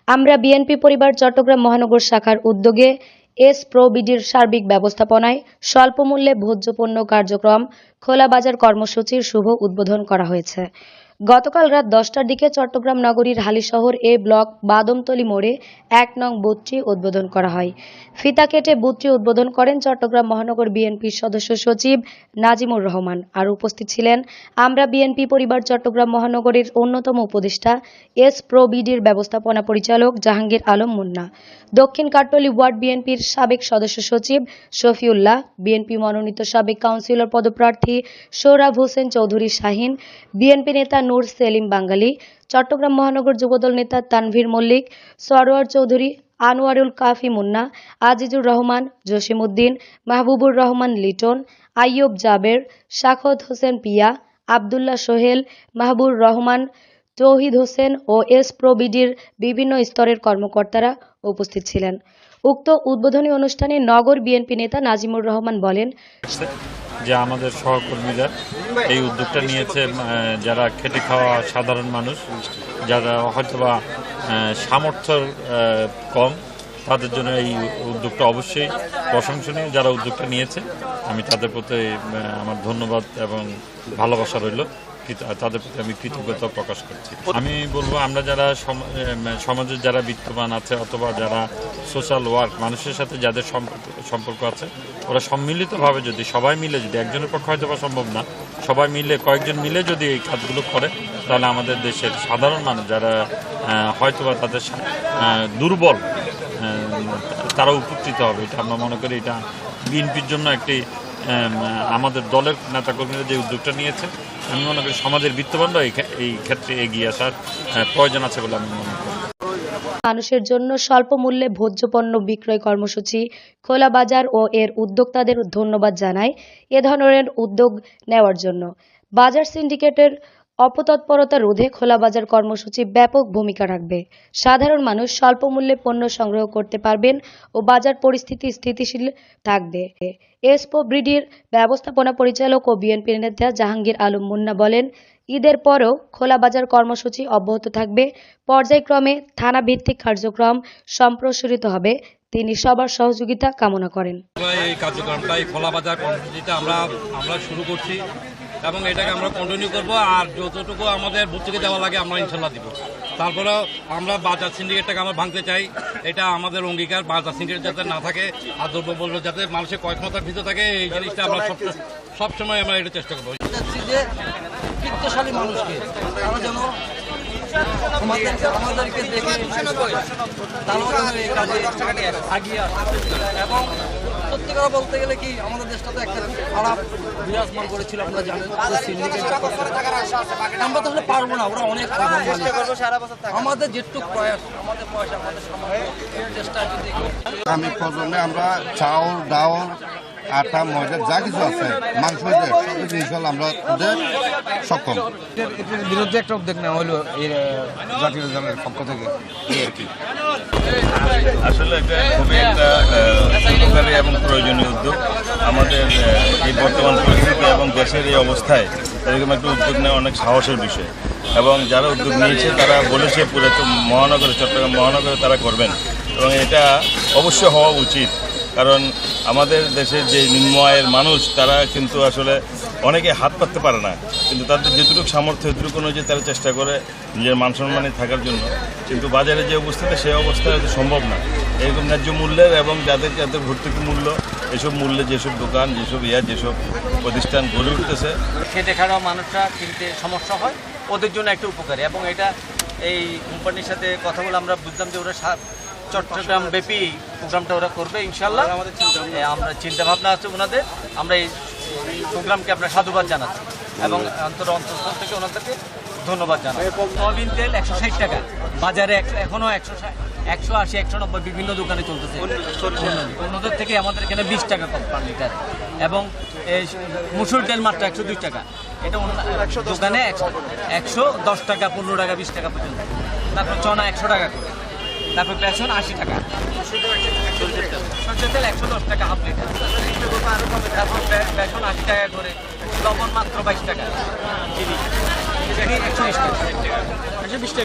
আমরা বিএনপি পরিবার চট্টগ্রাম মহানগর শাখার উদ্যোগে এস-প্রো-বিডির সার্বিক ব্যবস্থাপনায় স্বল্পমূল্যে ভোজ্য পণ্য কার্যক্রম খোলা বাজার কর্মসূচির শুভ উদ্বোধন করা হয়েছে। গতকাল রাত 10টার দিকে চট্টগ্রাম নগরীর হালিশহর এ ব্লক বাদমতলী মোড়ে ১ নং বুথটি উদ্বোধন করা হয়। ফিতা কেটে বুথটি উদ্বোধন করেন চট্টগ্রাম মহানগর বিএনপির সদস্য সচিব নাজিমুর রহমান। আর উপস্থিত ছিলেন আমরা বিএনপি পরিবার চট্টগ্রাম মহানগরের অন্যতম উপদেষ্টা এস-প্রো-বিডির ব্যবস্থাপনা পরিচালক জাহাঙ্গীর আলম মুন্না, দক্ষিণ কাট্টলী ওয়ার্ড বিএনপির সাবেক সদস্য সচিব শফিউল্লাহ, বিএনপি মনোনীত সাবেক কাউন্সিলর পদপ্রার্থী সোহরাব হোসেন চৌধুরী শাহীন, বিএনপি নেতা নূর সেলিম বাঙ্গালী, চট্টগ্রাম মহানগর যুবদল নেতা তানভীর মল্লিক, সরোয়ার চৌধুরী, আনোয়ারুল কাফি মুন্না, আজিজুর রহমান, জসিমউদ্দিন, মাহবুবুর রহমান লিটন, আইয়ুব জাবের, সাখত হোসেন পিয়া, আবদুল্লাহ সোহেল, মাহবুর রহমান, তৌহিদ হোসেন ও এস-প্রো-বিডির বিভিন্ন স্তরের কর্মকর্তারা উপস্থিত ছিলেন। উক্ত উদ্বোধনী অনুষ্ঠানে নগর বিএনপি নেতা নাজিমুর রহমান বলেন, যে আমাদের সহকর্মীরা এই উদ্যোগটা নিয়েছে, যারা খেটে খাওয়া সাধারণ মানুষ, যারা হয়তোবা সামর্থ্য কম, তাদের জন্য এই উদ্যোগটা অবশ্যই প্রশংসনীয়। যারা উদ্যোগটা নিয়েছে আমি তাদের প্রতি আমার ধন্যবাদ এবং ভালোবাসা রইল, তাদের প্রতি আমি কৃতজ্ঞতা প্রকাশ করছি। আমি বলবো আমরা যারা সমাজের যারা বিত্তবান আছে অথবা যারা সোশ্যাল ওয়ার্ক, মানুষের সাথে যাদের সম্পর্ক আছে, ওরা সম্মিলিতভাবে যদি সবাই মিলে, যদি একজনের পক্ষে হয়তো বা সম্ভব না, সবাই মিলে কয়েকজন মিলে যদি এই কাজগুলো করে, তাহলে আমাদের দেশের সাধারণ মানুষ যারা হয়তোবা তাদের দুর্বল, তারা উপকৃত হবে। এটা আমরা মনে করি এটা বিএনপির জন্য একটি, আমাদের দলের নেতাকর্মীরা যে উদ্যোগটা নিয়েছে, আমি মনে করি সমাজের বিত্তবানরা এই ক্ষেত্রে এগিয়ে আসার প্রয়োজন আছে বলে আমি মনে করি। মানুষের জন্য স্বল্প মূল্যে ভোজ্য পণ্য বিক্রয় কর্মসূচি খোলা বাজার ও এর উদ্যোক্তাদের ধন্যবাদ জানায় এ ধরনের উদ্যোগ নেওয়ার জন্য। বাজার সিন্ডিকেটের অপতৎপরতা রোধে খোলা বাজার কর্মসূচি ব্যাপক ভূমিকা রাখবে। সাধারণ মানুষ স্বল্প মূল্যে পণ্য সংগ্রহ করতে পারবেন ও বাজার পরিস্থিতি স্থিতিশীল থাকবে। এস-প্রো-বিডির ব্যবস্থাপনা পরিচালক ও বিএনপি নেতা জাহাঙ্গীর আলম মুন্না বলেন, ঈদের পরেও খোলা বাজার কর্মসূচি অব্যাহত থাকবে। পর্যায়ক্রমে থানা ভিত্তিক কার্যক্রম সম্প্রসারিত হবে। তিনি সবার সহযোগিতা কামনা করেন। এই কার্যক্রমটা, এই খোলা বাজার কর্মসূচিটা আমরা শুরু করছি এবং এটাকে আমরা কন্টিনিউ করব। আর যতটুকু আমাদের বুথ থেকে দেওয়া লাগে আমরা ইনশাল্লাহ দিব। তারপরে আমরা বাজার সিন্ডিকেটটাকে আমরা ভাঙতে চাই, এটা আমাদের অঙ্গীকার। বাজার সিন্ডিকেট যাতে না থাকে আর দ্রব্যমূল্য যাতে মানুষের ক্রয় ক্ষমতার ভিতরে থাকে, এই জিনিসটা আমরা সবসময় আমরা এটা চেষ্টা করবো। যে বিত্তশালী মানুষকে তারা যেন আমাদেরকে দেখে তারা এই কাজে আগিয়ে আসে। এবং সত্যি কথা বলতে গেলে কি, আমাদের দেশটা তো একটা খারাপ বিরাজমান করেছিল, আপনারা জানেন। আমরা তাহলে পারবো না, ওরা অনেক আমাদের যেটুকু প্রয়াস, আমাদের পয়সা, আমাদের চেষ্টা যদি আমি প্রজন্মে আমরা চাউল, ডাউল, আটা, ময়দা যা কিছু আছে, মাংস, সবকিছু ইনশাল্লাহ আমরা ওদের সক্ষম। এর বিরুদ্ধে একটা উদ্যোগ নেওয়া হলো এর জাতীয় দলের পক্ষ থেকে। আসলে এটা খুবই একটা উপকারী এবং প্রয়োজনীয় উদ্যোগ। আমাদের এই বর্তমান পরিস্থিতি এবং দেশের এই অবস্থায় এরকম একটা উদ্যোগ নেওয়া অনেক সাহসের বিষয়, এবং যারা উদ্যোগ নিয়েছে তারা বলেছে পুরো মহানগরে, চট্টগ্রাম মহানগরে তারা করবেন, এবং এটা অবশ্যই হওয়া উচিত। কারণ আমাদের দেশের যে নিম্ন আয়ের মানুষ, তারা কিন্তু আসলে অনেকে হাত পাততে পারে না, কিন্তু তাদের যেটুকু সামর্থ্য এটুকু অনুযায়ী তারা চেষ্টা করে নিজের মান সম্মানে থাকার জন্য। কিন্তু বাজারে যে অবস্থাতে, সেই অবস্থায় হয়তো সম্ভব না। এরকম ন্যায্য মূল্যের এবং যাদের ভর্তুকি মূল্য, এসব মূল্যে যেসব দোকান, যেসব প্রতিষ্ঠান গড়ে উঠতেছে, খেটে খাওয়া মানুষরা কিনতে সমস্যা হয়, ওদের জন্য একটা উপকারী। এবং এটা এই কোম্পানির সাথে কথা বলে আমরা বুঝলাম যে ওরা চট্টগ্রাম ব্যাপী প্রোগ্রামটা ওরা করবে ইনশাল্লাহ। আমরা চিন্তা ভাবনা আছে ওনাদের, আমরা এই প্রোগ্রামকে আমরা সাধুবাদ জানাচ্ছি এবং অন্তঃস্থল থেকে ওনাদেরকে ধন্যবাদ জানাই। সয়াবিন তেল 160 টাকা, বাজারে এখনও 180, 190 বিভিন্ন দোকানে চলতেছে। অন্যদের থেকে আমাদের এখানে 20 টাকা কম পার লিটার। এবং মুসুর তেল মাত্র 102 টাকা, এটা দোকানে 110 টাকা, 15 টাকা, 20 টাকা পর্যন্ত। তারপর চনা 100 টাকা করে, তারপর বেসন 80 টাকা, সরষের তেল 110 টাকা হাফ লিটার, তারপর বেসন 80 টাকা করে, লবণ মাত্র 22 টাকা, চিনি 120 টাকা, 120 টাকা।